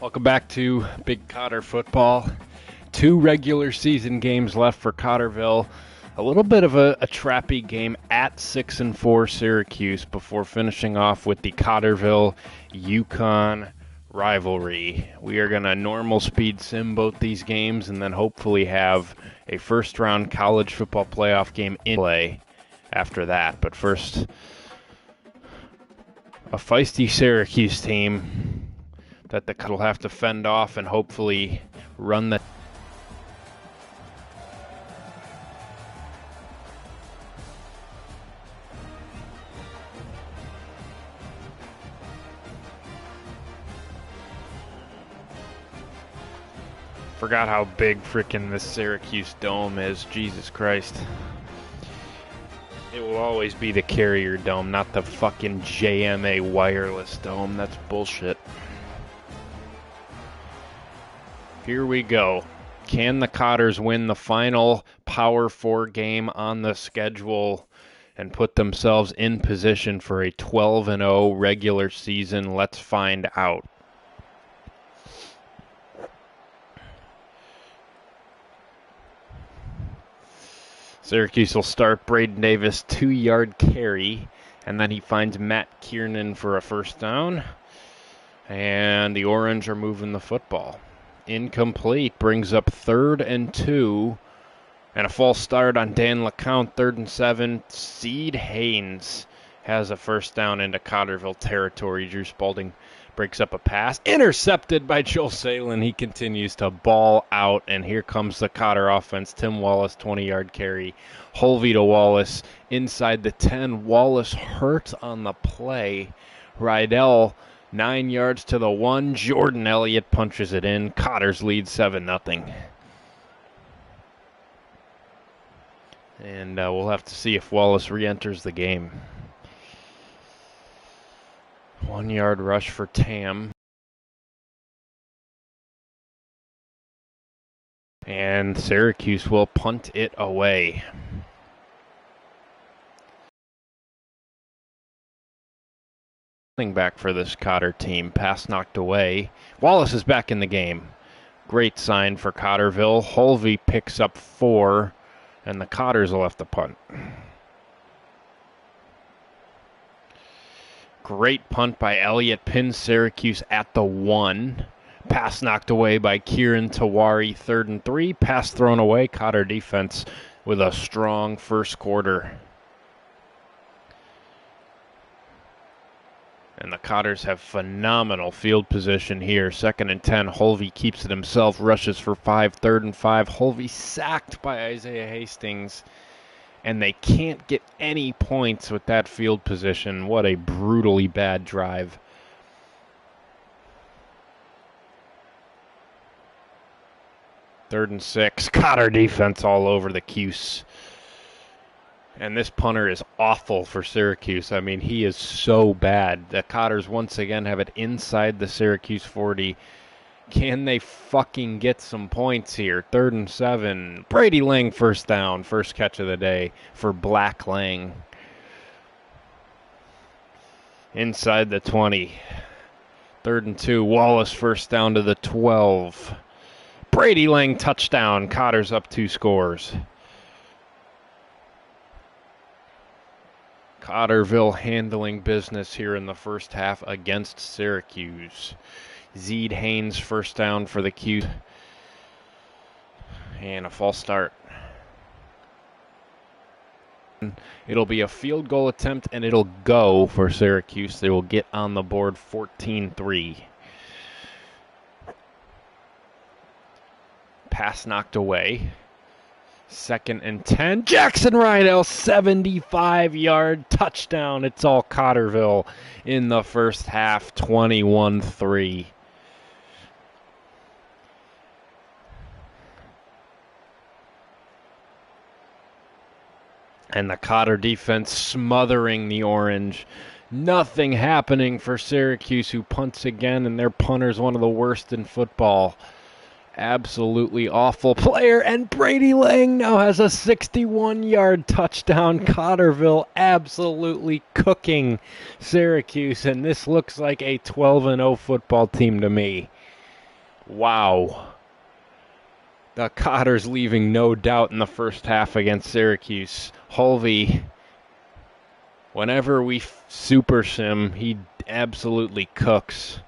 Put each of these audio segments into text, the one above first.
Welcome back to Big Cotter Football. 2 regular season games left for Cotterville. A little bit of a trappy game at 6-4 Syracuse before finishing off with the Cotterville-UConn rivalry. We are going to normal speed sim both these games and then hopefully have a first-round college football playoff game in play after that. But first, a feisty Syracuse team that the Cubs will have to fend off and hopefully run the. Forgot how big frickin' this Syracuse dome is. Jesus Christ. It will always be the Carrier Dome, not the fucking JMA wireless dome. That's bullshit. Here we go. Can the Cotters win the final Power 4 game on the schedule and put themselves in position for a 12-0 regular season? Let's find out. Syracuse will start Braden Davis 2-yard carry, and then he finds Matt Kiernan for a first down. And the Orange are moving the football. Incomplete, brings up 3rd and 2, and a false start on Dan LeCount, 3rd and 7. Seed Haynes has a first down into Cotterville territory. Drew Spalding breaks up a pass, intercepted by Joel Salen. He continues to ball out, and here comes the Cotter offense. Tim Wallace, 20-yard carry. Holvey to Wallace inside the 10. Wallace hurt on the play. Rydell 9 yards to the 1. Jordan Elliott punches it in. Cotters lead 7-0. And we'll have to see if Wallace re-enters the game. 1-yard rush for Tam. And Syracuse will punt it away. Back for this Cotter team. Pass knocked away. Wallace is back in the game. Great sign for Cotterville. Holvey picks up 4, and the Cotters will have to punt. Great punt by Elliott. Pins Syracuse at the 1. Pass knocked away by Kieran Tawari. 3rd and 3. Pass thrown away. Cotter defense with a strong first quarter. And the Cotters have phenomenal field position here. 2nd and 10. Holvey keeps it himself. Rushes for 5. 3rd and 5. Holvey sacked by Isaiah Hastings. And they can't get any points with that field position. What a brutally bad drive. Third and 6. Cotter defense all over the Cuse. And this punter is awful for Syracuse. I mean, he is so bad. The Cotters once again have it inside the Syracuse 40. Can they fucking get some points here? 3rd and 7. Brady Lang first down. First catch of the day for Black Lang. Inside the 20. 3rd and 2. Wallace first down to the 12. Brady Lang touchdown. Cotters up 2 scores. Cotterville handling business here in the first half against Syracuse. Seed Haynes first down for the Cuse. And a false start. It'll be a field goal attempt, and it'll go for Syracuse. They will get on the board 14-3. Pass knocked away. 2nd and 10. Jackson Rydell, 75-yard touchdown. It's all Cotterville in the first half, 21-3. And the Cotter defense smothering the Orange. Nothing happening for Syracuse, who punts again, and their punter's one of the worst in football. Absolutely awful player, and Brady Lang now has a 61-yard touchdown. Cotterville absolutely cooking Syracuse, and this looks like a 12-0 football team to me. Wow. The Cotters leaving no doubt in the first half against Syracuse. Hulvey, whenever we super sim, he absolutely cooks.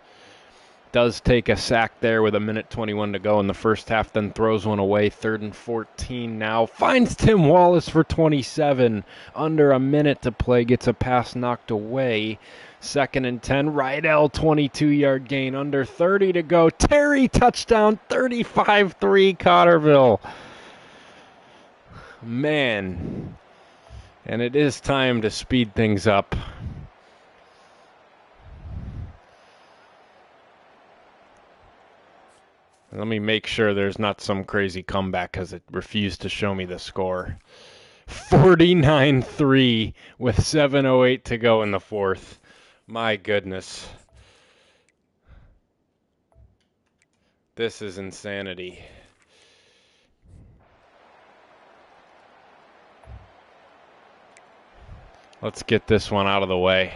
Does take a sack there with 1:21 to go in the first half, then throws one away. 3rd and 14 now. Finds Tim Wallace for 27. Under a minute to play, gets a pass knocked away. 2nd and 10. Rydell, 22-yard gain. Under 30 to go. Terry, touchdown, 35-3 Cotterville. Man. And it is time to speed things up. Let me make sure there's not some crazy comeback because it refused to show me the score. 49-3 with 7:08 to go in the fourth. My goodness. This is insanity. Let's get this one out of the way.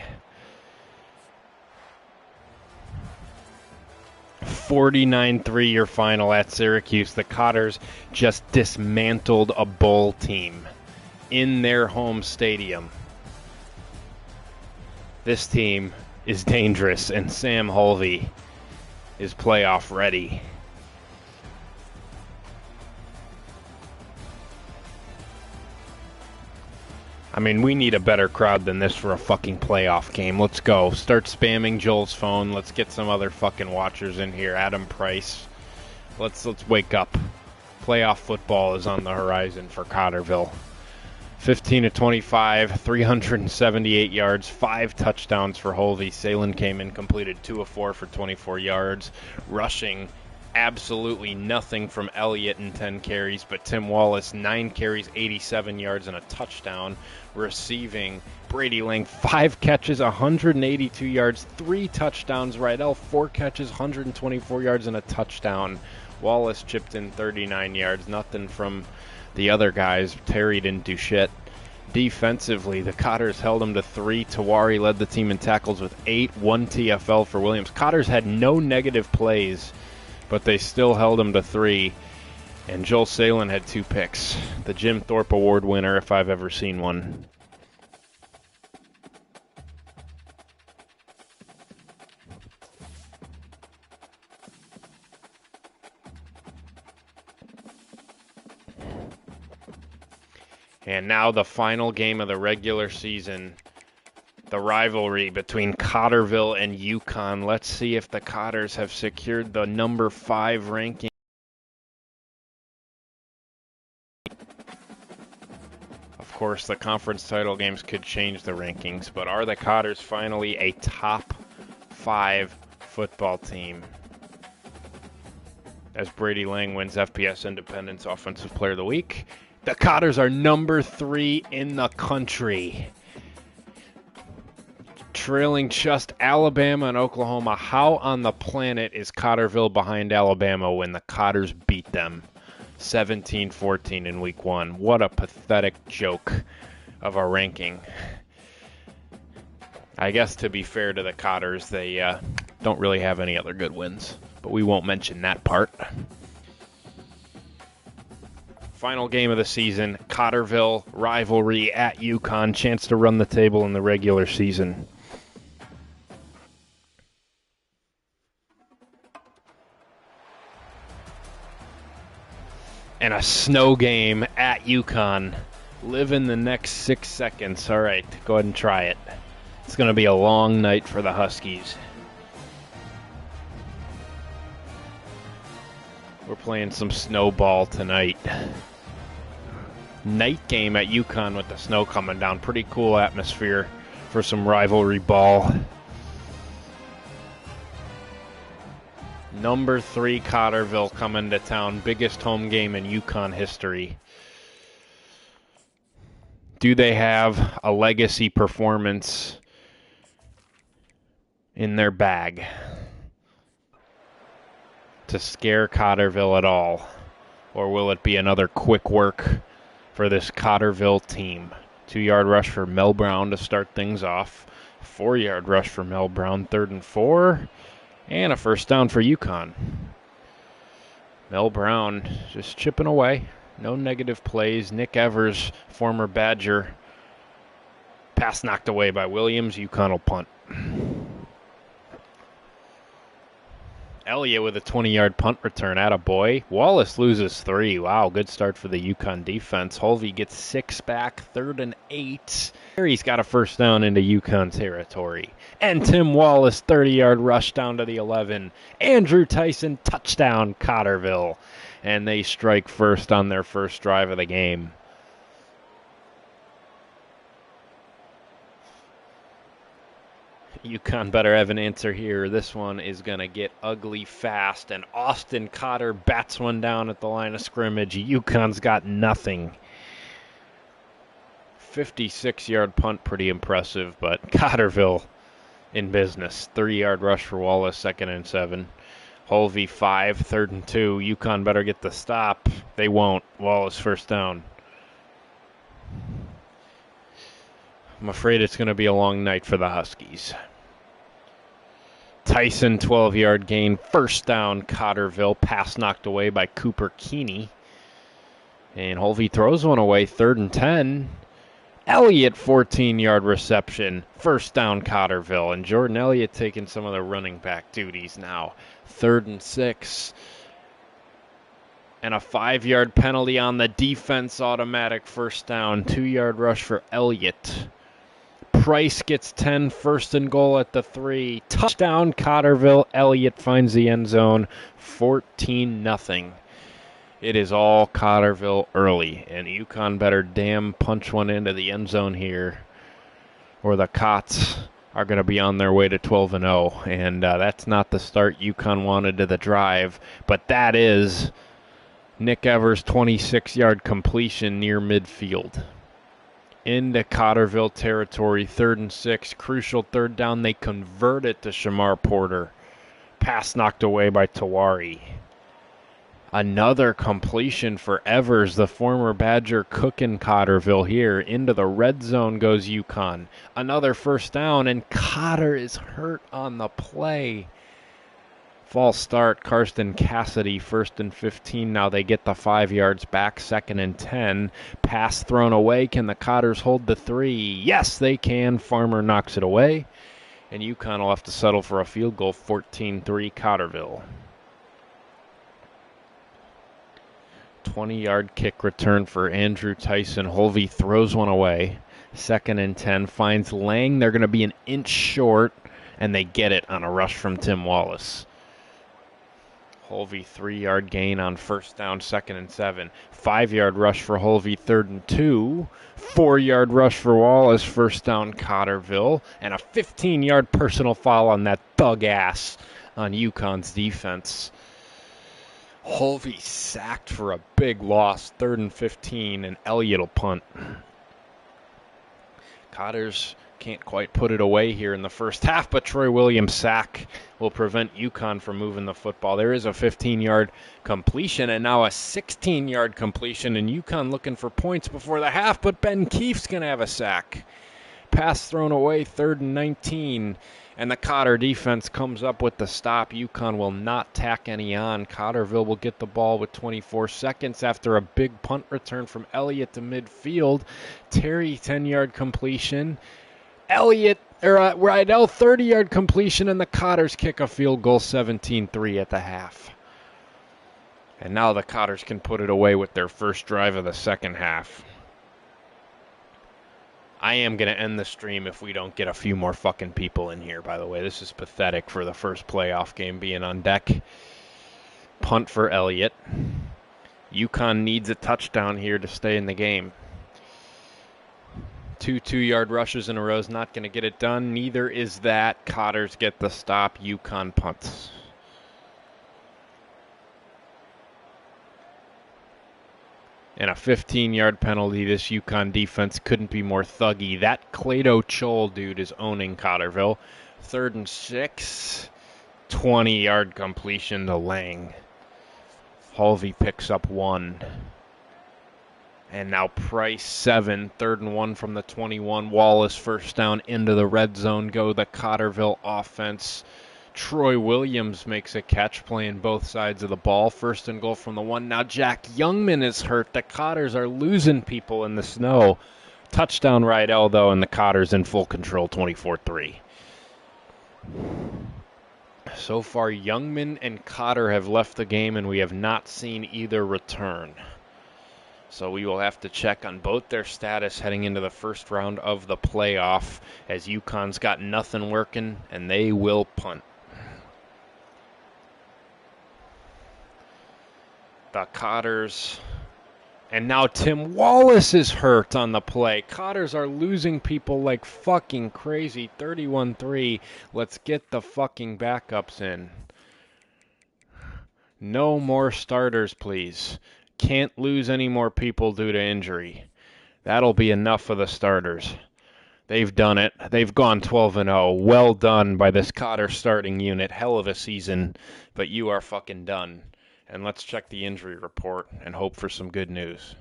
49-3 your final at Syracuse. The Cotters just dismantled a bowl team in their home stadium. This team is dangerous, and Sam Hulvey is playoff ready. I mean, we need a better crowd than this for a fucking playoff game. Let's go. Start spamming Joel's phone. Let's get some other fucking watchers in here. Adam Price. Let's wake up. Playoff football is on the horizon for Cotterville. 15-25, 378 yards, 5 touchdowns for Hulvey. Salen came in, completed 2 of 4 for 24 yards. Rushing, absolutely nothing from Elliott in 10 carries, but Tim Wallace, 9 carries, 87 yards, and a touchdown. Receiving, Brady Lang, 5 catches, 182 yards, 3 touchdowns. Rydell, 4 catches, 124 yards, and a touchdown. Wallace chipped in 39 yards, nothing from the other guys. Terry didn't do shit. Defensively, the Cotters held him to 3. Tawari led the team in tackles with 8, 1 TFL for Williams. Cotters had no negative plays, but they still held him to 3. And Joel Salen had 2 picks. The Jim Thorpe Award winner, if I've ever seen one. And now the final game of the regular season, the rivalry between Cotterville and UConn. Let's see if the Cotters have secured the number 5 ranking. Of course, the conference title games could change the rankings, but are the Cotters finally a top 5 football team? As Brady Lang wins FBS Independence Offensive Player of the Week. The Cotters are number 3 in the country, trailing just Alabama and Oklahoma. How on the planet is Cotterville behind Alabama when the Cotters beat them 17-14 in week 1? What a pathetic joke of a ranking. I guess to be fair to the Cotters, they don't really have any other good wins, but we won't mention that part. Final game of the season, Cotterville rivalry at UConn. Chance to run the table in the regular season. And a snow game at UConn. Live in the next 6 seconds. All right, go ahead and try it. It's going to be a long night for the Huskies. We're playing some snowball tonight. Night game at UConn with the snow coming down. Pretty cool atmosphere for some rivalry ball. Number 3 Cotterville coming to town. Biggest home game in UConn history. Do they have a legacy performance in their bag to scare Cotterville at all? Or will it be another quick work for this Cotterville team? 2-yard rush for Mel Brown to start things off. 4-yard rush for Mel Brown, 3rd and 4. And a first down for UConn. Mel Brown just chipping away. No negative plays. Nick Evers, former Badger. Pass knocked away by Williams. UConn will punt. Elliott with a 20-yard punt return. Attaboy. Wallace loses 3. Wow, good start for the UConn defense. Holvey gets 6 back, 3rd and 8. He's got a first down into UConn territory. And Tim Wallace, 30-yard rush down to the 11. Andrew Tyson, touchdown, Cotterville. And they strike first on their first drive of the game. UConn better have an answer here. This one is going to get ugly fast, and Austin Cotter bats one down at the line of scrimmage. UConn's got nothing. 56-yard punt, pretty impressive, but Cotterville in business. 3-yard rush for Wallace, 2nd and 7. Holvey 5, 3rd and 2. UConn better get the stop. They won't. Wallace first down. I'm afraid it's going to be a long night for the Huskies. Tyson, 12-yard gain, first down, Cotterville. Pass knocked away by Cooper Keeney. And Holvey throws one away, 3rd and 10. Elliott, 14-yard reception, first down, Cotterville. And Jordan Elliott taking some of the running back duties now. 3rd and 6. And a 5-yard penalty on the defense, automatic first down. 2-yard rush for Elliott. Price gets 10, 1st and goal at the 3. Touchdown, Cotterville. Elliott finds the end zone, 14-0. It is all Cotterville early, and UConn better damn punch one into the end zone here, or the Cots are going to be on their way to 12-0, and that's not the start UConn wanted to the drive, but that is Nick Evers' 26-yard completion near midfield. Into Cotterville territory, 3rd and 6, crucial 3rd down. They convert it to Shamar Porter. Pass knocked away by Tawari. Another completion for Evers, the former Badger, cooking Cotterville here. Into the red zone goes UConn. Another first down, and Cotter is hurt on the play. False start, Karsten Cassidy, 1st and 15. Now they get the 5 yards back, 2nd and 10. Pass thrown away. Can the Cotters hold the 3? Yes, they can. Farmer knocks it away. And UConn will have to settle for a field goal, 14-3 Cotterville. 20-yard kick return for Andrew Tyson. Holvey throws one away. 2nd and 10. Finds Lang. They're going to be an inch short, and they get it on a rush from Tim Wallace. Holvey 3-yard gain on first down, 2nd and 7. 5-yard rush for Holvey, 3rd and 2. 4-yard rush for Wallace, first down, Cotterville. And a 15-yard personal foul on that thug ass on UConn's defense. Holvey sacked for a big loss, 3rd and 15, and Elliott will punt. Cotters can't quite put it away here in the first half, but Troy Williams' sack will prevent UConn from moving the football. There is a 15-yard completion and now a 16-yard completion, and UConn looking for points before the half, but Ben Keefe's going to have a sack. Pass thrown away, 3rd and 19, and the Cotter defense comes up with the stop. UConn will not tack any on. Cotterville will get the ball with 24 seconds after a big punt return from Elliott to midfield. Terry, 10-yard completion. Rydell, 30-yard completion, and the Cotters kick a field goal, 17-3 at the half. And now the Cotters can put it away with their first drive of the second half. I am going to end the stream if we don't get a few more fucking people in here, by the way. This is pathetic for the first playoff game being on deck. Punt for Elliott. UConn needs a touchdown here to stay in the game. 2 2-yard rushes in a row is not going to get it done. Neither is that. Cotters get the stop. UConn punts. And a 15-yard penalty. This UConn defense couldn't be more thuggy. That Clado Chol dude is owning Cotterville. 3rd and 6. 20-yard completion to Lang. Holvey picks up 1. And now Price, 7. 3rd and 1 from the 21. Wallace first down into the red zone. Go the Cotterville offense. Troy Williams makes a catch playing both sides of the ball. First and goal from the 1. Now Jack Youngman is hurt. The Cotters are losing people in the snow. Touchdown Rydell, though, and the Cotters in full control, 24-3. So far, Youngman and Cotter have left the game, and we have not seen either return. So we will have to check on both their status heading into the first round of the playoff, as UConn's got nothing working, and they will punt. The Cotters, and now Tim Wallace is hurt on the play. Cotters are losing people like fucking crazy. 31-3. Let's get the fucking backups in. No more starters, please. Can't lose any more people due to injury. That'll be enough for the starters. They've done it. They've gone 12-0. Well done by this Cotter starting unit. Hell of a season, but you are fucking done. And let's check the injury report and hope for some good news.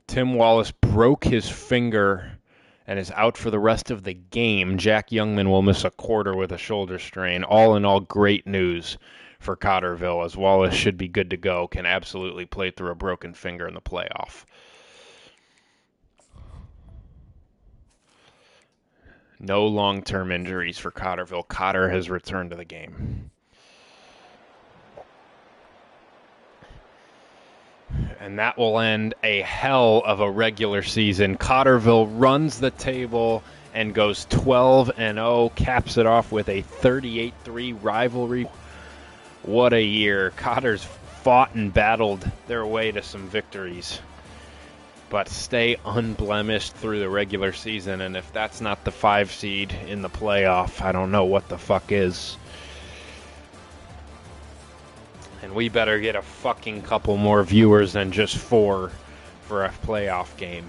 Tim Wallace broke his finger and is out for the rest of the game. Jack Youngman will miss a quarter with a shoulder strain. All in all, great news for Cotterville, as Wallace should be good to go, can absolutely play through a broken finger in the playoff. No long-term injuries for Cotterville. Cotter has returned to the game. And that will end a hell of a regular season. Cotterville runs the table and goes 12-0, caps it off with a 38-3 rivalry. What a year. Cotter's fought and battled their way to some victories, but stay unblemished through the regular season, and if that's not the 5 seed in the playoff, I don't know what the fuck is. And we better get a fucking couple more viewers than just 4 for a playoff game.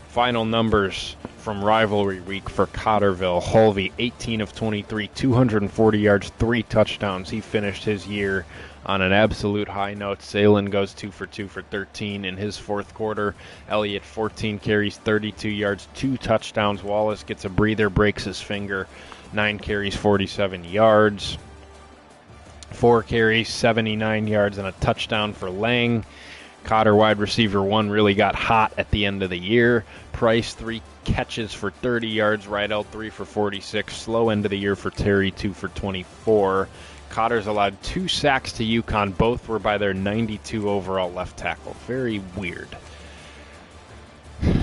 Final numbers from rivalry week for Cotterville. Hulvey, 18 of 23, 240 yards, 3 touchdowns. He finished his year on an absolute high note. Salen goes 2 for 2 for 13 in his fourth quarter. Elliott, 14 carries, 32 yards, 2 touchdowns. Wallace gets a breather, breaks his finger, 9 carries, 47 yards. 4 carries, 79 yards, and a touchdown for Lang. Cotter wide receiver 1 really got hot at the end of the year. Price, 3 catches for 30 yards. Rydell, 3 for 46. Slow end of the year for Terry, 2 for 24. Cotter's allowed 2 sacks to UConn. Both were by their 92 overall left tackle. Very weird.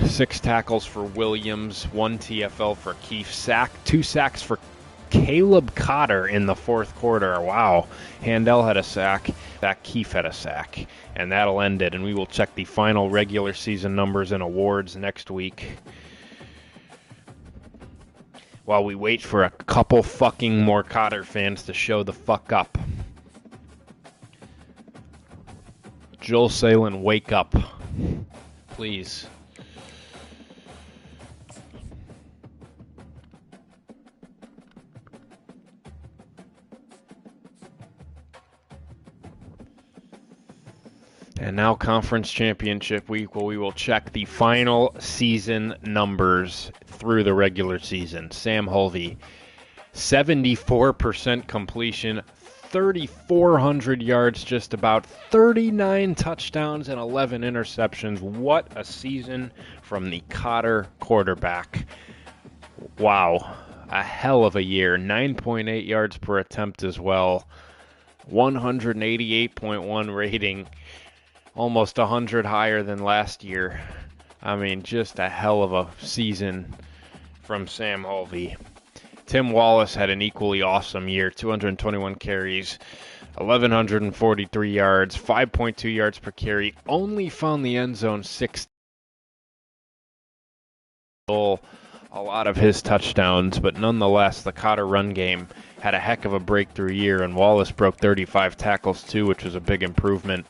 6 tackles for Williams, 1 TFL for Keefe. 2 sacks for Caleb Cotter in the fourth quarter. Wow. Handel had a sack. Keefe had a sack. And that'll end it. And we will check the final regular season numbers and awards next week, while we wait for a couple fucking more Cotter fans to show the fuck up. Joel Salen, wake up. Please. And now Conference Championship Week, where we will check the final season numbers through the regular season. Sam Hulvey, 74% completion, 3,400 yards, just about 39 touchdowns and 11 interceptions. What a season from the Cotter quarterback. Wow, a hell of a year. 9.8 yards per attempt as well. 188.1 rating. Almost 100 higher than last year. I mean, just a hell of a season from Sam Hulvey. Tim Wallace had an equally awesome year. 221 carries, 1,143 yards, 5.2 yards per carry. Only found the end zone 6. A lot of his touchdowns, but nonetheless, the Cotter run game had a heck of a breakthrough year, and Wallace broke 35 tackles too, which was a big improvement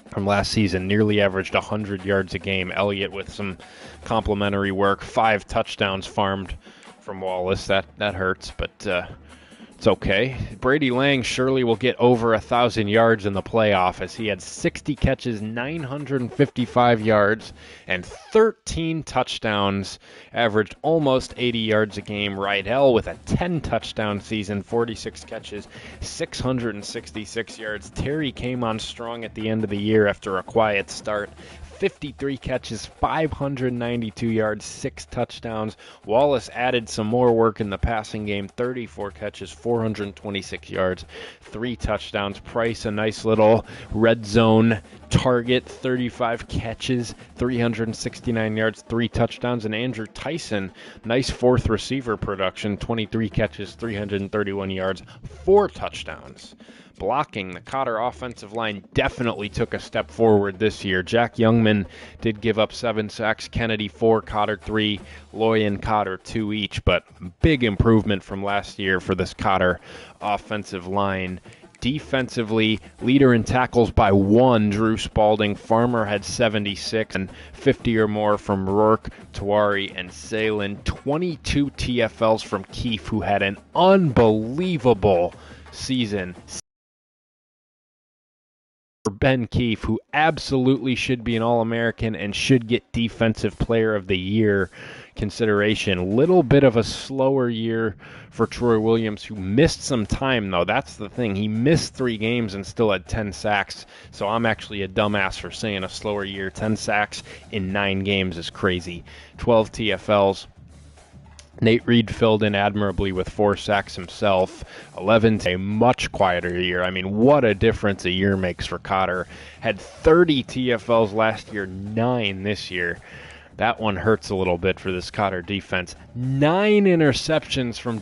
from last season. Nearly averaged 100 yards a game. Elliott with some complimentary work. 5 touchdowns farmed from Wallace. That hurts, but It's okay. Brady Lang surely will get over 1,000 yards in the playoff as he had 60 catches, 955 yards, and 13 touchdowns, averaged almost 80 yards a game. Rydell with a 10-touchdown season, 46 catches, 666 yards. Terry came on strong at the end of the year after a quiet start. 53 catches, 592 yards, 6 touchdowns. Wallace added some more work in the passing game, 34 catches, 426 yards, 3 touchdowns. Price, a nice little red zone target, 35 catches, 369 yards, 3 touchdowns. And Andrew Tyson, nice fourth receiver production, 23 catches, 331 yards, 4 touchdowns. Blocking, the Cotter offensive line definitely took a step forward this year. Jack Youngman did give up 7 sacks, Kennedy 4, Cotter 3, Loy and Cotter 2 each, but big improvement from last year for this Cotter offensive line. Defensively, leader in tackles by 1, Drew Spalding. Farmer had 76 and 50 or more from Rourke, Tawari, and Salin. 22 TFLs from Keefe, who had an unbelievable season. For Ben Keefe, who absolutely should be an All-American and should get Defensive Player of the Year consideration. Little bit of a slower year for Troy Williams, who missed some time, though. That's the thing. He missed 3 games and still had 10 sacks, so I'm actually a dumbass for saying a slower year. 10 sacks in 9 games is crazy. 12 TFLs. Nate Reed filled in admirably with 4 sacks himself. 11's a much quieter year. I mean, what a difference a year makes for Cotter. Had 30 TFLs last year, 9 this year. That one hurts a little bit for this Cotter defense. 9 interceptions from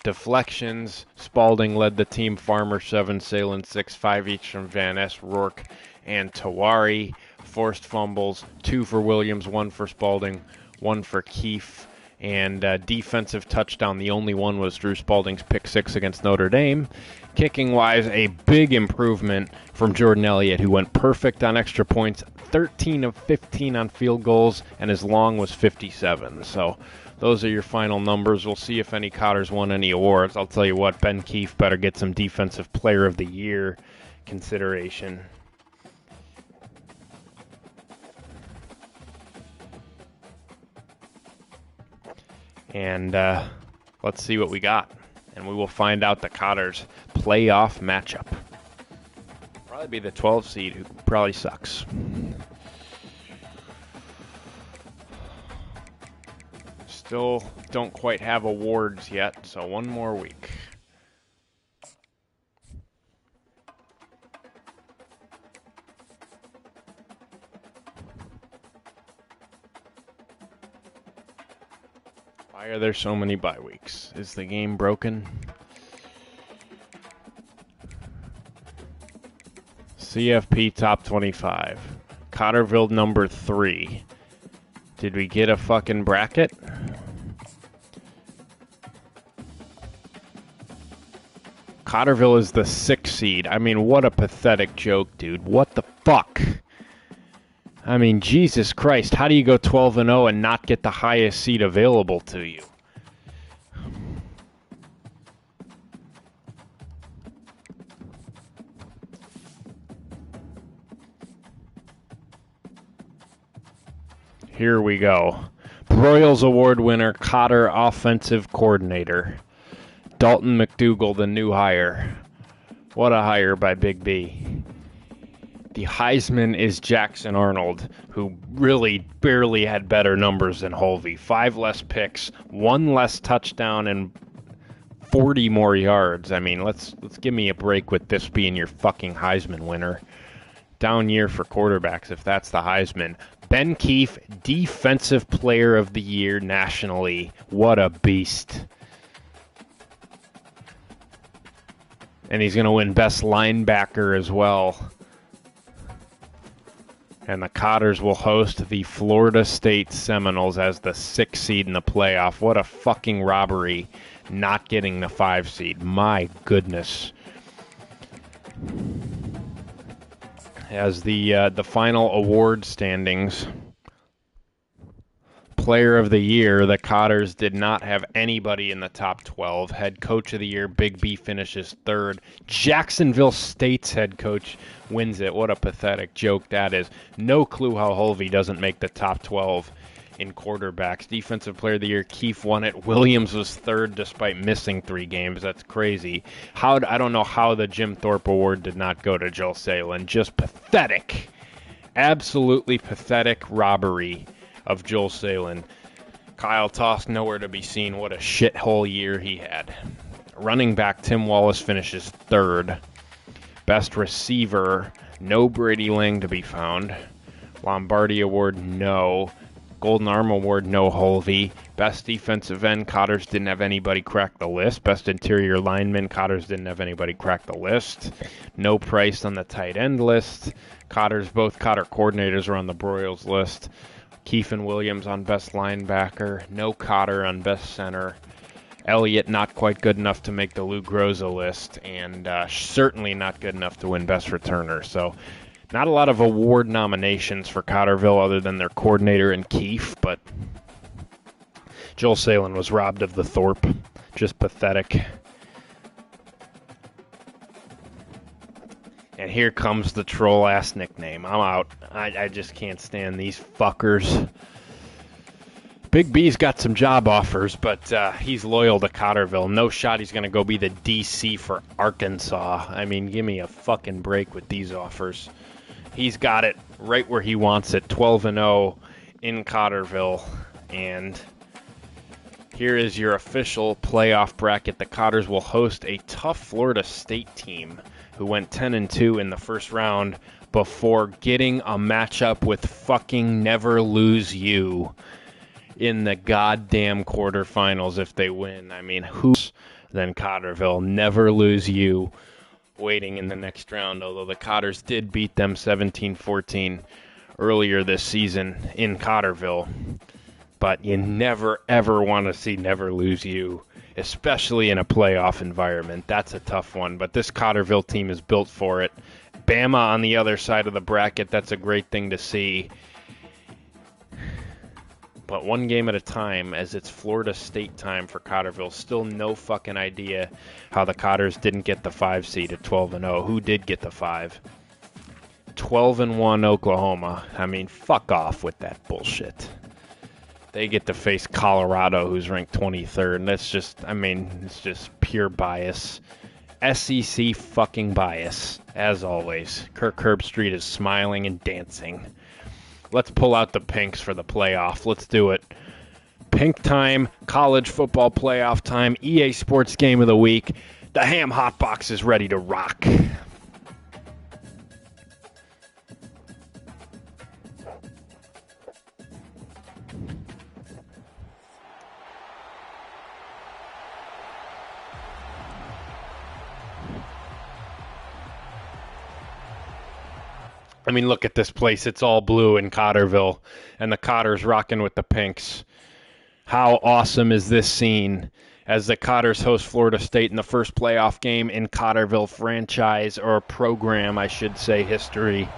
deflections. Spalding led the team. Farmer 7, Salin 6, 5 each from Van Ness, Rourke, and Tawari. Forced fumbles, 2 for Williams, 1 for Spalding, 1 for Keefe. And defensive touchdown, the only one was Drew Spalding's pick 6 against Notre Dame. Kicking-wise, a big improvement from Jordan Elliott, who went perfect on extra points, 13 of 15 on field goals, and his long was 57. So those are your final numbers. We'll see if any Cotters won any awards. I'll tell you what, Ben Keefe better get some Defensive Player of the Year consideration. And let's see what we got. And we will find out the Cotters' playoff matchup. Probably be the 12 seed, who probably sucks. Still don't quite have awards yet, so one more week. Why are there so many bye weeks? Is the game broken? CFP top 25. Cotterville number 3. Did we get a fucking bracket? Cotterville is the 6th seed. I mean, what a pathetic joke, dude. What the fuck? I mean, Jesus Christ, how do you go 12-0 and not get the highest seed available to you? Here we go. Broyles Award winner, Cotter offensive coordinator. Dalton McDougall, the new hire. What a hire by Big B. The Heisman is Jackson Arnold, who really barely had better numbers than Holvey. 5 less picks, 1 less touchdown, and 40 more yards. I mean, let's give me a break with this being your fucking Heisman winner. Down year for quarterbacks, if that's the Heisman. Ben Keefe, Defensive Player of the Year nationally. What a beast. And he's going to win Best Linebacker as well. And the Cotters will host the Florida State Seminoles as the 6th seed in the playoff. What a fucking robbery not getting the 5 seed. My goodness. As the final award standings. Player of the Year, the Cotters did not have anybody in the top 12. Head Coach of the Year, Big B finishes third. Jacksonville State's head coach wins it. What a pathetic joke that is. No clue how Hulvey doesn't make the top 12 in quarterbacks. Defensive Player of the Year, Keefe won it. Williams was third despite missing 3 games. That's crazy. I don't know how the Jim Thorpe Award did not go to Joel Salin. Just pathetic. Absolutely pathetic robbery of Joel Salin. Kyle Tosk nowhere to be seen. What a shithole year he had. Running back Tim Wallace finishes third. Best receiver, no Brady Lang to be found. Lombardi Award, no. Golden Arm Award, no Hulvey. Best defensive end, Cotters didn't have anybody crack the list. Best interior lineman, Cotters didn't have anybody crack the list. No Price on the tight end list. Both Cotter coordinators are on the Broyles list. Keefe and Williams on best linebacker. No Cotter on best center. Elliott not quite good enough to make the Lou Groza list, and certainly not good enough to win best returner. So not a lot of award nominations for Cotterville other than their coordinator and Keefe, but Joel Salin was robbed of the Thorpe. Just pathetic. And here comes the troll-ass nickname. I'm out. I just can't stand these fuckers. Big B's got some job offers, but he's loyal to Cotterville. No shot he's going to go be the DC for Arkansas. I mean, give me a fucking break with these offers. He's got it right where he wants it, 12-0 in Cotterville. And here is your official playoff bracket. The Cotters will host a tough Florida State team who went 10-2 in the first round before getting a matchup with fucking Never Lose You in the goddamn quarterfinals if they win. I mean, who's than Cotterville? Never Lose You waiting in the next round, although the Cotters did beat them 17-14 earlier this season in Cotterville. But you never, ever want to see Never Lose You, especially in a playoff environment. That's a tough one, but this Cotterville team is built for it. Bama on the other side of the bracket, that's a great thing to see. But one game at a time, as it's Florida State time for Cotterville. Still no fucking idea how the Cotters didn't get the 5 seed at 12-0. Who did get the 5? 12-1 Oklahoma. I mean, fuck off with that bullshit. They get to face Colorado, who's ranked 23rd. And that's just, I mean, it's just pure bias. SEC fucking bias, as always. Kirk Herbstreit is smiling and dancing. Let's pull out the pinks for the playoff. Let's do it. Pink time, college football playoff time, EA Sports Game of the Week. The Ham Hot Box is ready to rock. I mean, look at this place. It's all blue in Cotterville, and the Cotters rocking with the pinks. How awesome is this scene as the Cotters host Florida State in the first playoff game in Cotterville franchise, or program, I should say, history.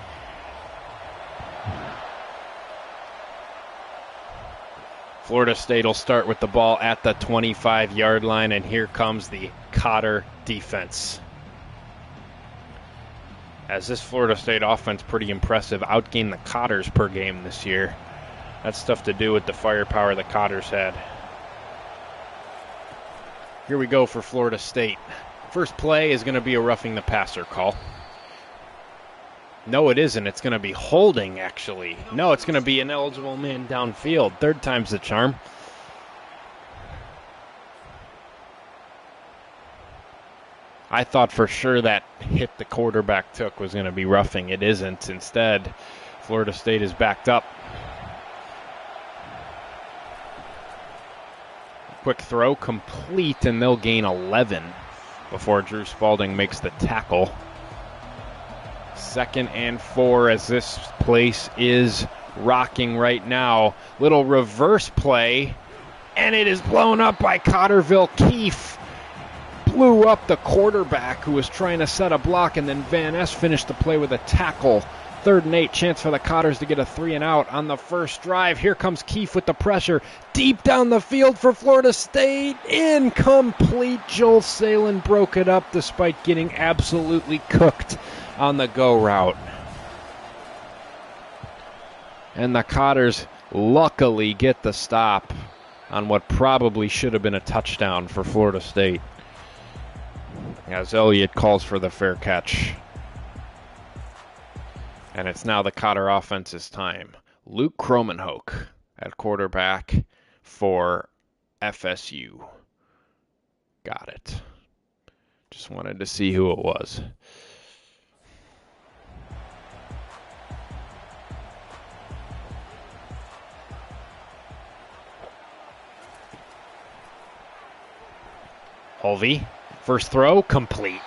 Florida State will start with the ball at the 25-yard line, and here comes the Cotter defense. As this Florida State offense pretty impressive, outgained the Cotters per game this year. That's stuff to do with the firepower the Cotters had. Here we go for Florida State. First play is going to be a roughing the passer call. No, it isn't. It's going to be holding, actually. No, it's going to be an eligible man downfield. Third time's the charm. I thought for sure that hit the quarterback took was going to be roughing. It isn't. Instead, Florida State is backed up. Quick throw, complete, and they'll gain 11 before Drew Spalding makes the tackle. 2nd and 4 as this place is rocking right now. Little reverse play, and it is blown up by Cotterville. Keefe blew up the quarterback who was trying to set a block, and then Van Ness finished the play with a tackle 3rd and 8, chance for the Cotters to get a 3 and out on the first drive. Here comes Keefe with the pressure. Deep down the field for Florida State. Incomplete. Joel Salen broke it up despite getting absolutely cooked on the go route. And the Cotters luckily get the stop on what probably should have been a touchdown for Florida State, as Elliott calls for the fair catch. And it's now the Cotter offense's time. Luke Kromenhoek at quarterback for FSU. Got it. Just wanted to see who it was. Holvey, first throw, complete.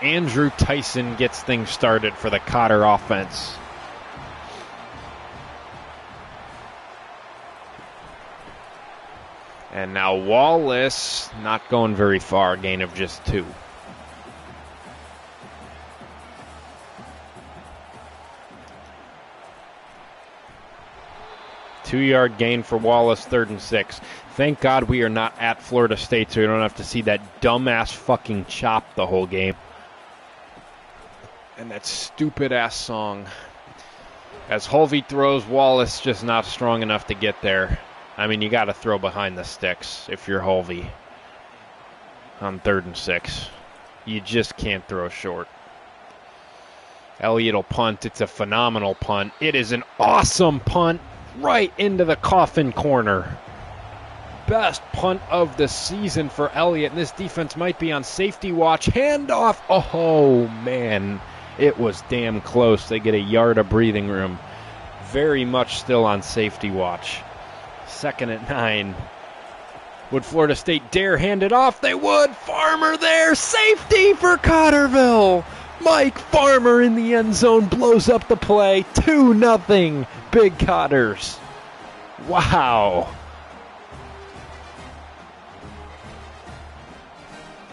Andrew Tyson gets things started for the Cotter offense. And now Wallace not going very far, gain of just 2. Two-yard gain for Wallace, 3rd and 6. Thank God we are not at Florida State, so we don't have to see that dumbass fucking chop the whole game. And that stupid-ass song. As Holvey throws, Wallace just not strong enough to get there. I mean, you got to throw behind the sticks if you're Holvey on 3rd and 6. You just can't throw short. Elliott will punt. It's a phenomenal punt. It is an awesome punt right into the coffin corner. Best punt of the season for Elliott, and this defense might be on safety watch. Handoff. Oh, man. It was damn close. They get a yard of breathing room. Very much still on safety watch. 2nd and 9. Would Florida State dare hand it off? They would. Farmer there. Safety for Cotterville. Mike Farmer in the end zone blows up the play. 2-0. Big Cotters. Wow.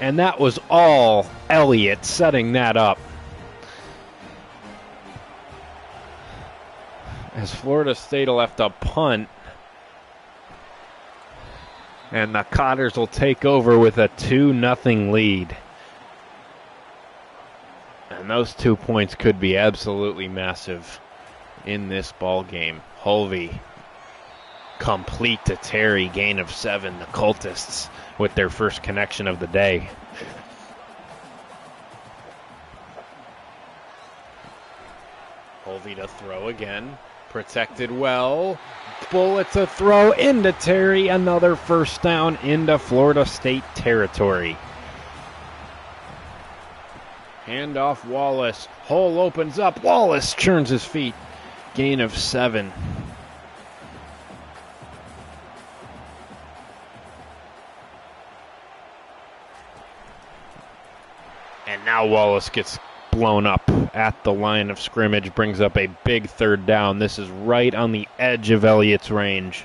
And that was all Elliott setting that up. As Florida State will have to punt. And the Cotters will take over with a 2-0 lead. And those 2 points could be absolutely massive in this ball game. Holvey complete to Terry, gain of 7. The Cultists with their first connection of the day. Holvey to throw again. Protected well. Bullet to throw into Terry. Another first down into Florida State territory. Handoff Wallace. Hole opens up. Wallace churns his feet. Gain of 7. And now Wallace gets blown up at the line of scrimmage, brings up a big 3rd down. This is right on the edge of Elliott's range.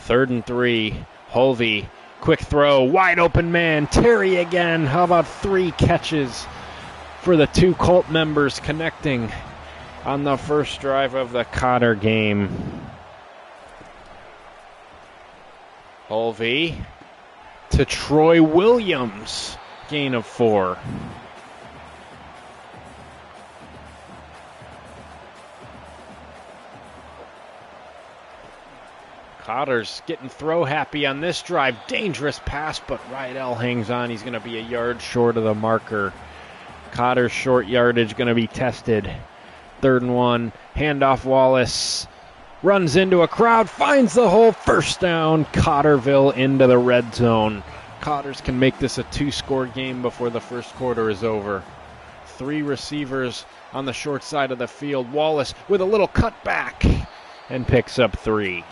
3rd and 3. Holvey, quick throw, wide open man. Terry again. How about 3 catches for the 2 Colt members connecting on the first drive of the Cotter game. Holvey to Troy Williams. Gain of 4. Cotter's getting throw happy on this drive. Dangerous pass, but Rydell hangs on. He's going to be a yard short of the marker. Cotter's short yardage going to be tested. 3rd and 1. Handoff Wallace. Runs into a crowd. Finds the hole. First down. Cotterville into the red zone. Cotters can make this a 2-score game before the first quarter is over. 3 receivers on the short side of the field. Wallace with a little cutback and picks up 3.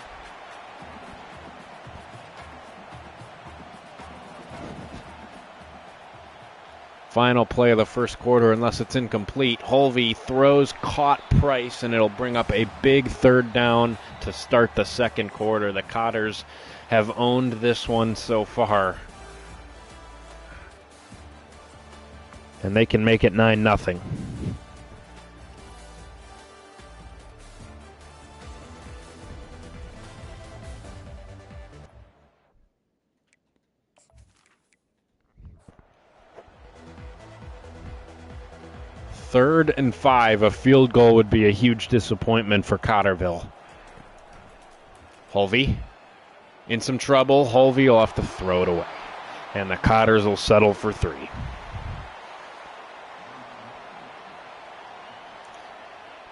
Final play of the first quarter, unless it's incomplete. Holvey throws, caught Price, and it'll bring up a big 3rd down to start the second quarter. The Cotters have owned this one so far. And they can make it 9-0. 3rd and 5. A field goal would be a huge disappointment for Cotterville. Holvey in some trouble. Holvey will have to throw it away. And the Cotters will settle for 3.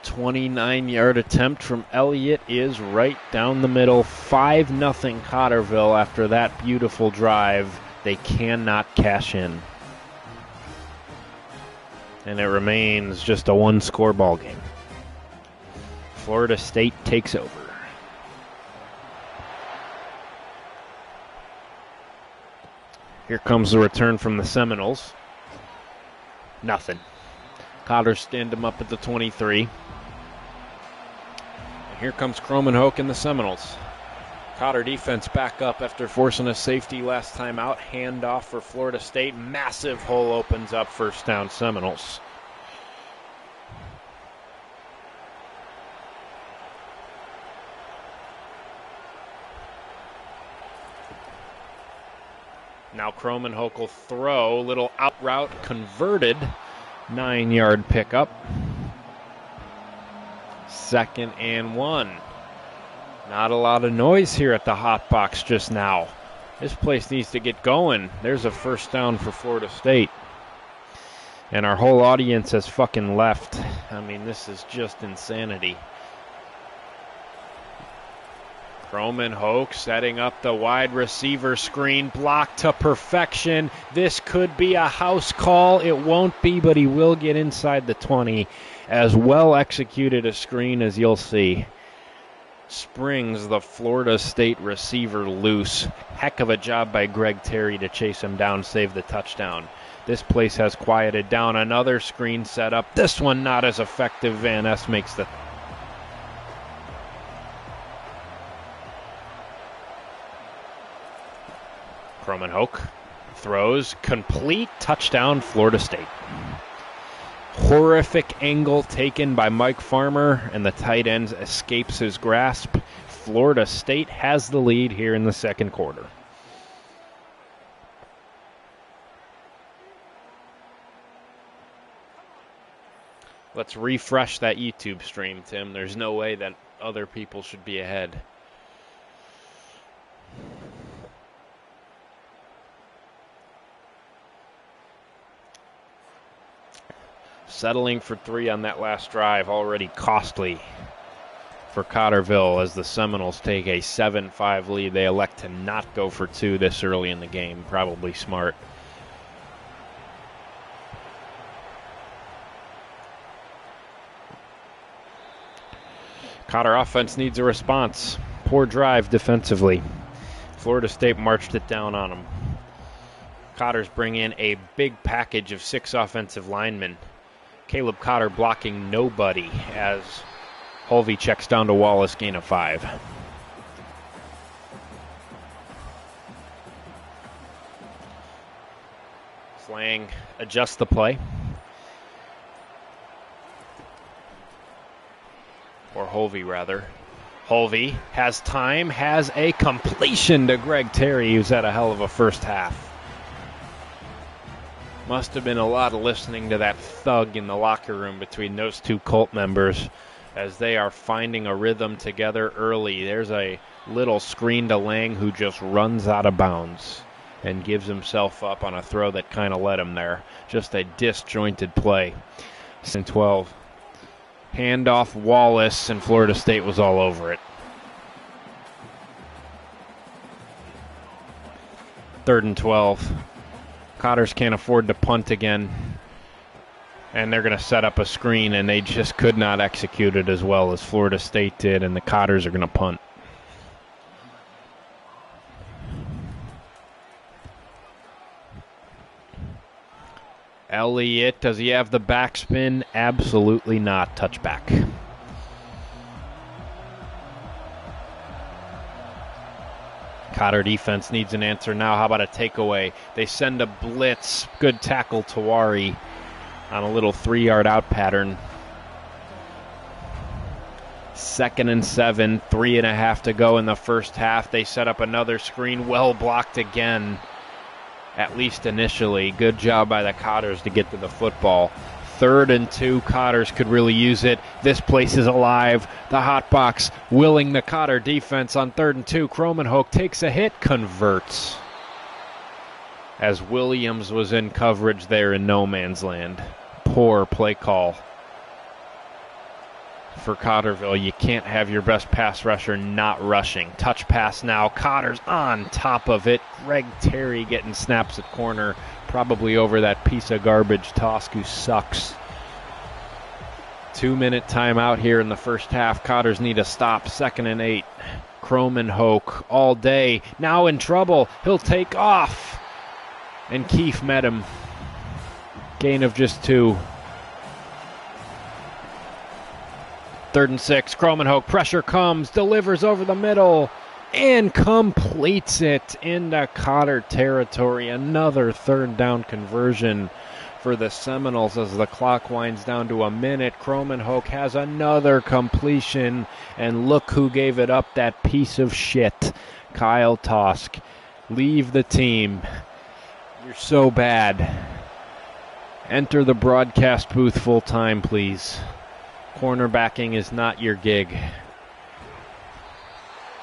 "29-yard attempt from Elliott is right down the middle. 5-0 Cotterville after that beautiful drive. They cannot cash in. And it remains just a 1-score ball game. Florida State takes over. Here comes the return from the Seminoles. Nothing. Cotter stand him up at the 23. And here comes Cromenhoek and the Seminoles. Cotter defense back up after forcing a safety last time out. Handoff for Florida State. Massive hole opens up, first down Seminoles. Now Cromenhoek will throw. Little out route converted. 9-yard pickup. 2nd and 1. Not a lot of noise here at the hot box just now. This place needs to get going. There's a first down for Florida State. And our whole audience has fucking left. I mean, this is just insanity. Cromenhoek setting up the wide receiver screen, blocked to perfection. This could be a house call. It won't be, but he will get inside the 20. As well executed a screen as you'll see. Springs the Florida State receiver loose. Heck of a job by Greg Terry to chase him down, save the touchdown. This place has quieted down. Another screen set up. This one not as effective. Van Ness makes the... Cromenhoek throws, complete, touchdown Florida State. Horrific angle taken by Mike Farmer, and the tight end escapes his grasp. Florida State has the lead here in the second quarter. Let's refresh that YouTube stream, Tim. There's no way that other people should be ahead. Settling for 3 on that last drive, already costly for Cotterville as the Seminoles take a 7-5 lead. They elect to not go for 2 this early in the game. Probably smart. Cotter offense needs a response. Poor drive defensively. Florida State marched it down on them. Cotters bring in a big package of 6 offensive linemen. Caleb Cotter blocking nobody as Holvey checks down to Wallace, gain of 5. Slang adjusts the play. Or Holvey, rather. Holvey has time, has a completion to Greg Terry, who's had a hell of a first half. Must have been a lot of listening to that thug in the locker room between those 2 Colt members as they are finding a rhythm together early. There's a little screen to Lang, who just runs out of bounds and gives himself up on a throw that kind of led him there. Just a disjointed play. 12. Handoff Wallace, and Florida State was all over it. 3rd and 12. Cotters can't afford to punt again. And they're going to set up a screen, and they just could not execute it as well as Florida State did, and the Cotters are going to punt. Elliott, does he have the backspin? Absolutely not. Touchback. Cotter defense needs an answer now. How about a takeaway? They send a blitz. Good tackle, Tawari, on a little 3-yard out pattern. 2nd and 7, 3.5 to go in the first half. They set up another screen, well blocked again, at least initially. Good job by the Cotters to get to the football. 3rd and 2. Cotters could really use it. This place is alive. The hot box willing the Cotter defense on 3rd and 2. Kromenhoek takes a hit, converts. As Williams was in coverage there in no man's land. Poor play call for Cotterville. You can't have your best pass rusher not rushing. Touch pass now. Cotter's on top of it. Greg Terry getting snaps at corner, probably over that piece of garbage Tosk, who sucks. 2-minute timeout here in the first half. Cotters need a stop. 2nd and 8. Kromenhoek all day. Now in trouble. He'll take off. And Keefe met him. Gain of just 2. 3rd and 6. Kromenhoek, pressure comes, delivers over the middle, and completes it into Cotter territory. Another 3rd down conversion for the Seminoles as the clock winds down to a minute. Kromenhoek has another completion, and look who gave it up, that piece of shit, Kyle Tosk. Leave the team. You're so bad. Enter the broadcast booth full time, please. Cornerbacking is not your gig.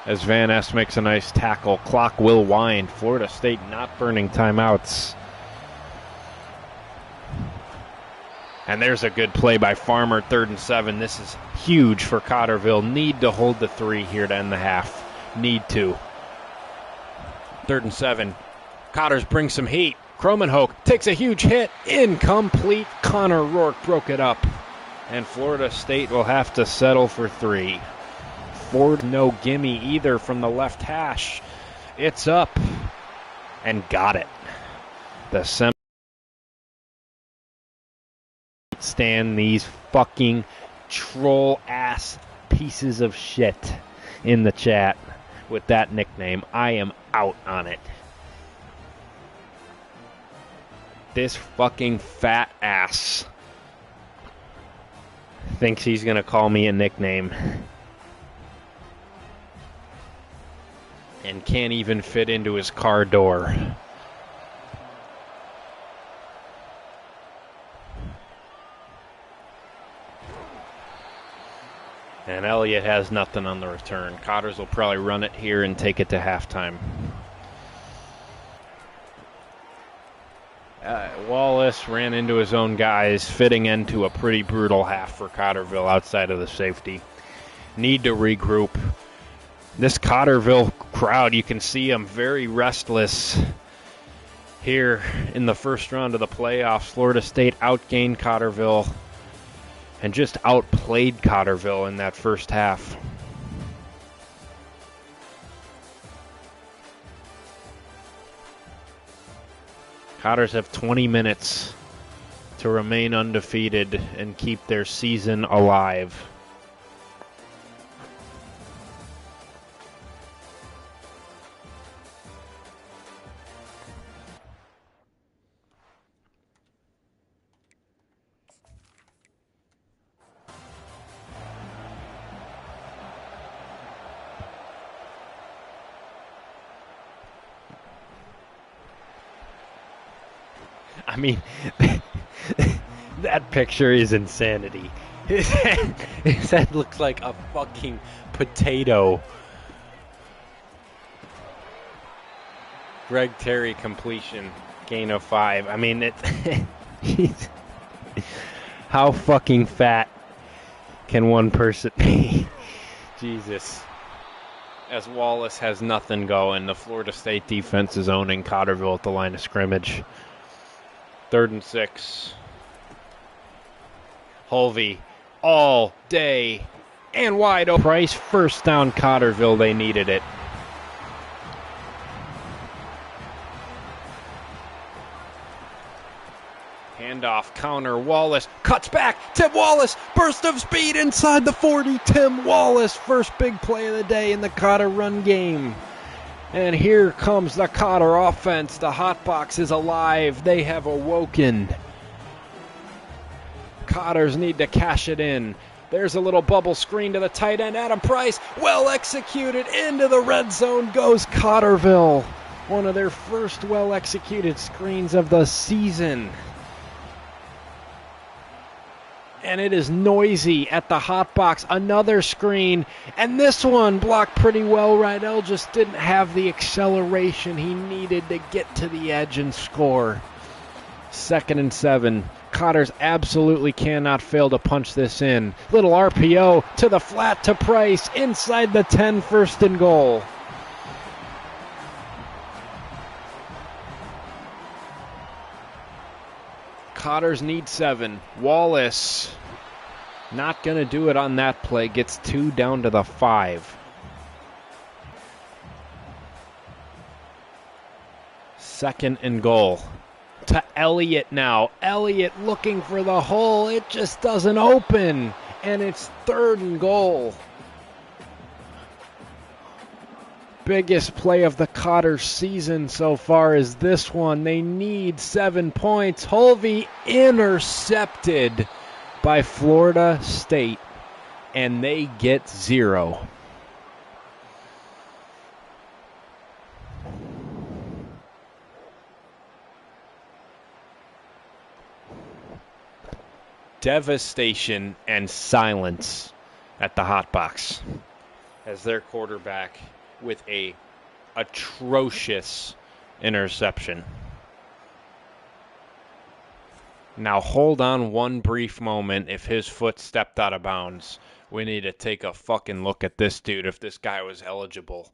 As Van Ness makes a nice tackle, clock will wind. Florida State not burning timeouts. And there's a good play by Farmer, 3rd and 7. This is huge for Cotterville. Need to hold the 3 here to end the half. Need to. 3rd and 7. Cotters bring some heat. Kromenhoek takes a huge hit. Incomplete. Connor Rourke broke it up. And Florida State will have to settle for 3. Ford, no gimme either from the left hash. It's up. And got it. The Seminoles stand these fucking troll-ass pieces of shit in the chat with that nickname. I am out on it. This fucking fat ass thinks he's going to call me a nickname and can't even fit into his car door. And Elliott has nothing on the return. Cotters will probably run it here and take it to halftime. Wallace ran into his own guys, fitting into a pretty brutal half for Cotterville outside of the safety. Need to regroup. This Cotterville crowd, you can see them very restless here in the first round of the playoffs. Florida State outgained Cotterville and just outplayed Cotterville in that first half. Cotters have 20 minutes to remain undefeated and keep their season alive. I mean, that picture is insanity. His head looks like a fucking potato. Greg Terry completion, gain of 5. I mean, how fucking fat can one person be? Jesus. As Wallace has nothing going, the Florida State defense is owning Cotterville at the line of scrimmage. 3rd and 6. Holvey all day and wide open. Price, first down Cotterville. They needed it. Handoff, counter, Wallace cuts back. Tim Wallace, burst of speed inside the 40. Tim Wallace, first big play of the day in the Cotter run game. And here comes the Cotter offense. The hot box is alive. They have awoken. Cotters need to cash it in. There's a little bubble screen to the tight end, Adam Price. Well executed. Into the red zone goes Cotterville. One of their first well executed screens of the season. And it is noisy at the hot box. Another screen. And this one blocked pretty well. Rydell just didn't have the acceleration he needed to get to the edge and score. 2nd and 7. Cotters absolutely cannot fail to punch this in. Little RPO to the flat to Price. Inside the 10, 1st and goal. Cotters need 7. Wallace not going to do it on that play. Gets 2 down to the 5. 2nd and goal. To Elliott now. Elliott looking for the hole. It just doesn't open. And it's 3rd and goal. Biggest play of the Cotter season so far is this one. They need 7 points. Holvey intercepted by Florida State, and they get 0. Devastation and silence at the hot box as their quarterback with a atrocious interception. Now hold on one brief moment. If his foot stepped out of bounds, we need to take a fucking look at this dude if this guy was eligible.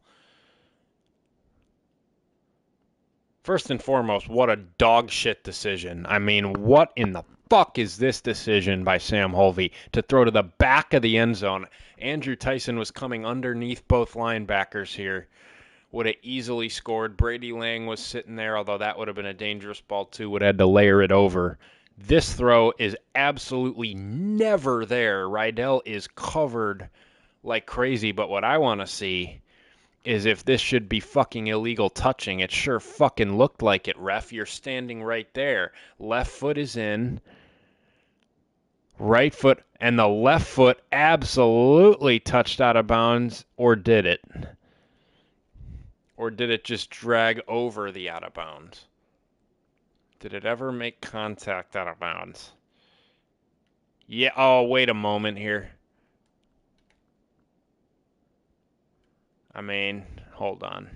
First and foremost, what a dog shit decision. I mean, what in the fuck is this decision by Sam Holvey to throw to the back of the end zone? Andrew Tyson was coming underneath both linebackers here. Would have easily scored. Brady Lang was sitting there, although that would have been a dangerous ball too. Would have had to layer it over. This throw is absolutely never there. Rydell is covered like crazy, but what I want to see is if this should be fucking illegal touching. It sure fucking looked like it, ref. You're standing right there. Left foot is in. Right foot, and the left foot absolutely touched out of bounds, or did it? Or did it just drag over the out of bounds? Did it ever make contact out of bounds? Yeah, oh, wait a moment here. I mean, hold on.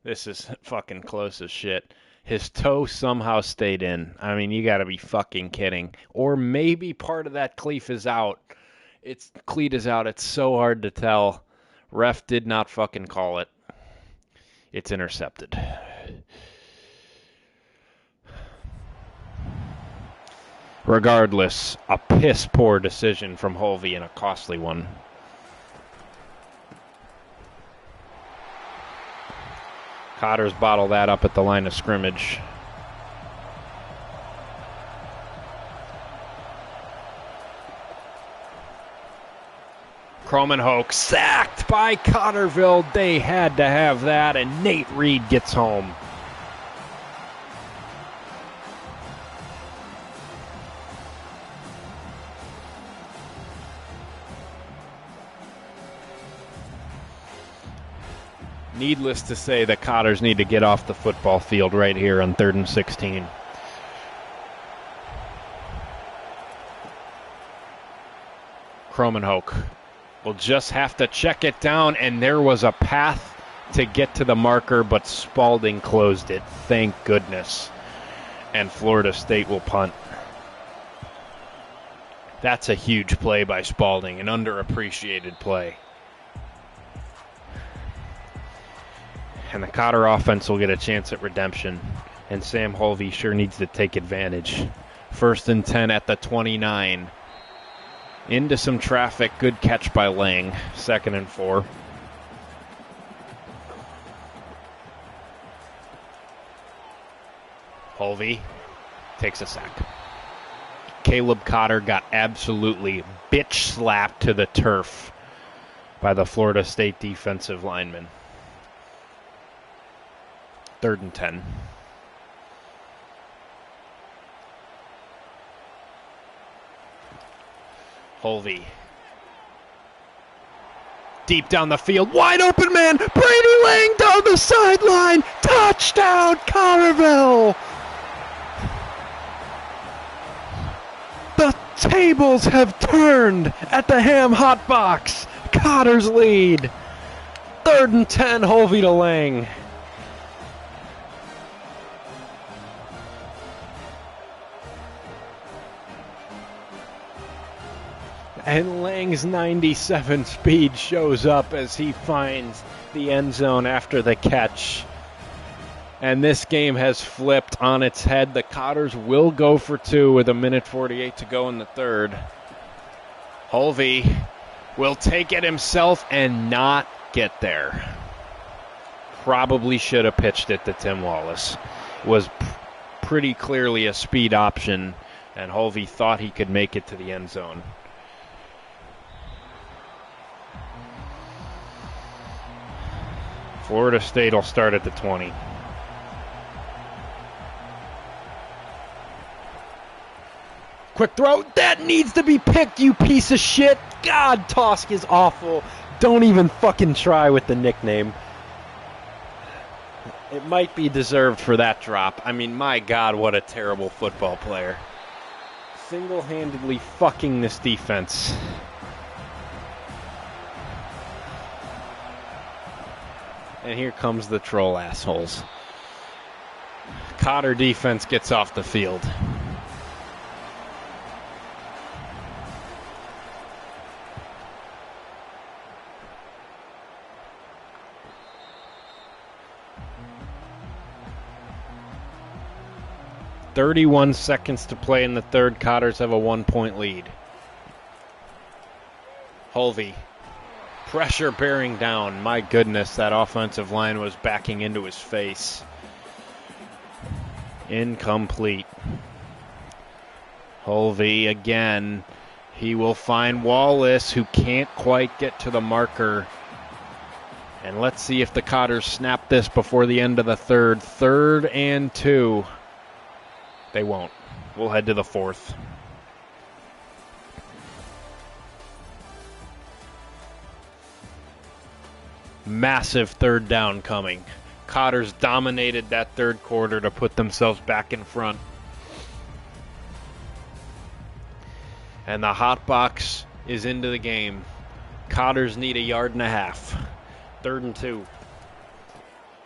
This is fucking close as shit. His toe somehow stayed in. I mean, you gotta be fucking kidding. Or maybe part of that cleat is out. Cleat is out. It's so hard to tell. Ref did not fucking call it. It's intercepted. Regardless, a piss poor decision from Holvey and a costly one. Cotters bottle that up at the line of scrimmage. Cromenhoek sacked by Cotterville. They had to have that, and Nate Reed gets home. Needless to say, the Cotters need to get off the football field right here on 3rd and 16. Cromenhoek will just have to check it down, and there was a path to get to the marker, but Spalding closed it. Thank goodness. And Florida State will punt. That's a huge play by Spalding, an underappreciated play. And the Cotter offense will get a chance at redemption. And Sam Holvey sure needs to take advantage. 1st and 10 at the 29. Into some traffic. Good catch by Lang. 2nd and 4. Holvey takes a sack. Caleb Cotter got absolutely bitch slapped to the turf by the Florida State defensive lineman. 3rd and 10. Holvey. Deep down the field. Wide open man. Brady Lang down the sideline. Touchdown, Cotterville. The Tables have turned at the Ham Hot Box. Cotter's lead. 3rd and 10, Holvey to Lang. And Lang's 97 speed shows up as he finds the end zone after the catch. And this game has flipped on its head. The Cotters will go for 2 with 1:48 to go in the 3rd. Holvey will take it himself and not get there. Probably should have pitched it to Tim Wallace. Was pretty clearly a speed option, and Holvey thought he could make it to the end zone. Florida State will start at the 20. Quick throw. That needs to be picked, you piece of shit. God, Tosk is awful. Don't even fucking try with the nickname. It might be deserved for that drop. I mean, my God, what a terrible football player. Single-handedly fucking this defense. And here comes the troll assholes. Cotter defense gets off the field. .31 seconds to play in the 3rd. Cotters have a 1-point lead. Holvey. Pressure bearing down. My goodness, that offensive line was backing into his face. Incomplete. Holvey again. He will find Wallace, who can't quite get to the marker. And let's see if the Cotters snap this before the end of the 3rd. 3rd and 2. They won't. We'll head to the 4th. Massive 3rd down coming. Cotters dominated that 3rd quarter to put themselves back in front. And the hot box is into the game. Cotters need 1.5 yards. 3rd and 2.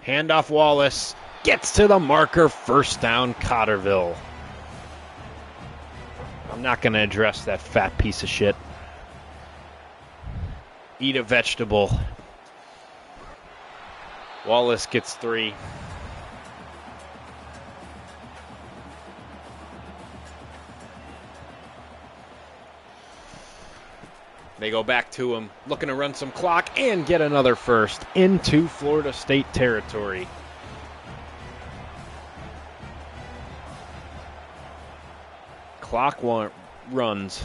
Handoff Wallace. Gets to the marker. 1st down, Cotterville. I'm not going to address that fat piece of shit. Eat a vegetable. Wallace gets 3. They go back to him, looking to run some clock and get another 1st into Florida State territory. Clock runs.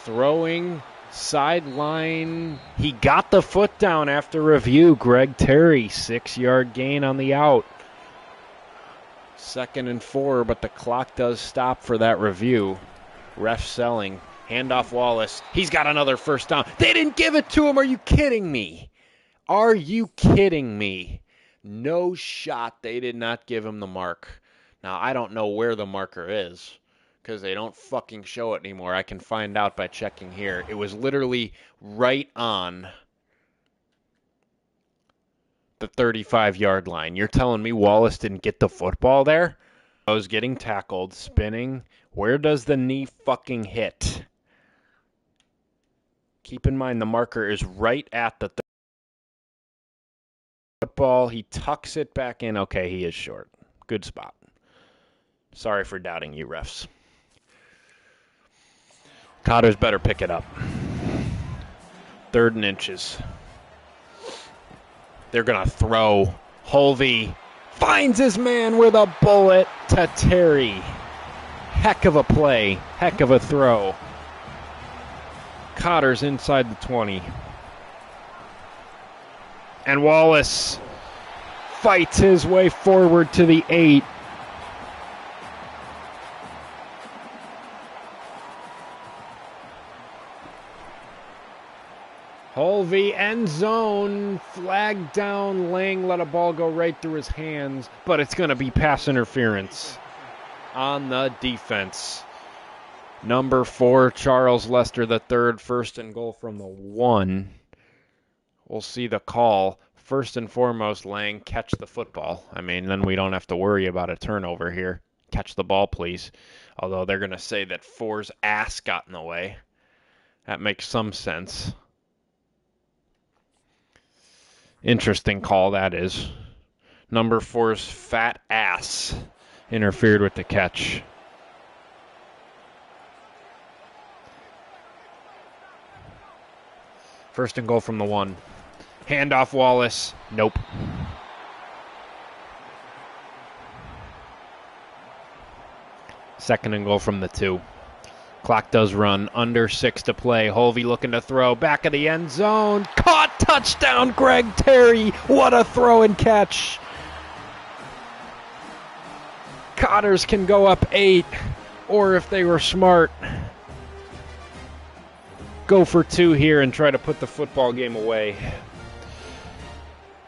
Throwing. Sideline. He got the foot down after review. Greg Terry, 6-yard gain on the out. 2nd and 4, but the clock does stop for that review. Ref selling. Handoff Wallace. He's got another 1st down. They didn't give it to him. Are you kidding me? Are you kidding me? No shot. They did not give him the mark. Now, I don't know where the marker is, because they don't fucking show it anymore. I can find out by checking here. It was literally right on the 35-yard line. You're telling me Wallace didn't get the football there? I was getting tackled, spinning. Where does the knee fucking hit? Keep in mind the marker is right at the football. He tucks it back in. Okay, he is short. Good spot. Sorry for doubting you, refs. Cotters better pick it up. 3rd and inches. They're going to throw. Holvey finds his man with a bullet to Terry. Heck of a play. Heck of a throw. Cotter's inside the 20. And Wallace fights his way forward to the 8. Holvey, end zone, flag down. Lang let a ball go right through his hands, but it's going to be pass interference on the defense. Number 4, Charles Lester III, first and goal from the 1. We'll see the call. First and foremost, Lang, catch the football. I mean, then we don't have to worry about a turnover here. Catch the ball, please. Although they're going to say that 4's ass got in the way. That makes some sense. Interesting call, that is. Number 4's fat ass interfered with the catch. First and goal from the 1. Handoff Wallace. Nope. Second and goal from the 2. Clock does run. Under 6 to play. Holvey looking to throw. Back of the end zone. Caught. Touchdown, Greg Terry. What a throw and catch. Cotters can go up 8. Or if they were smart, go for 2 here and try to put the football game away.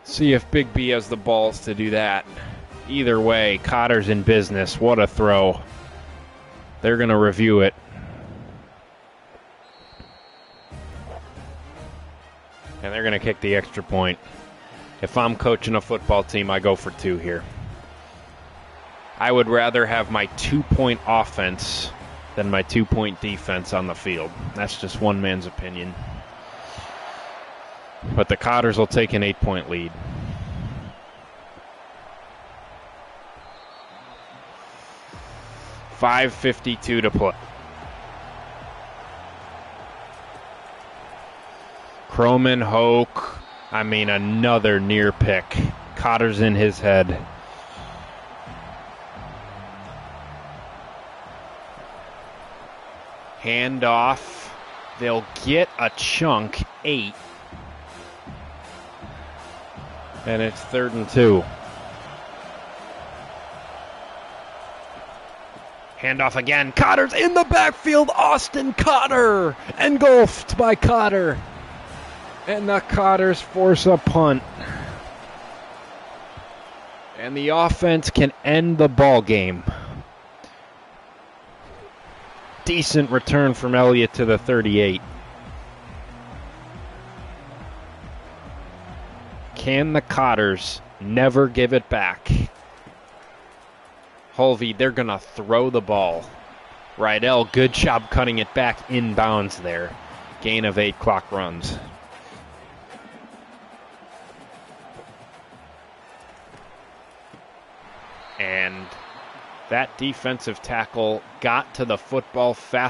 See if Big B has the balls to do that. Either way, Cotter's in business. What a throw. They're going to review it. And they're going to kick the extra point. If I'm coaching a football team, I go for 2 here. I would rather have my 2-point offense than my 2-point defense on the field. That's just one man's opinion. But the Cotters will take an 8-point lead. .552 to play. Croman, Hoke, another near pick. Cotter's in his head. Handoff. They'll get a chunk, 8. And it's 3rd and 2. Handoff again. Cotter's in the backfield. Austin Cotter. Engulfed by Cotter. And the Cotters force a punt. And the offense can end the ball game. Decent return from Elliott to the 38. Can the Cotters never give it back? Holvey, they're going to throw the ball. Rydell, good job cutting it back inbounds there. Gain of 8, clock runs. And that defensive tackle got to the football fast.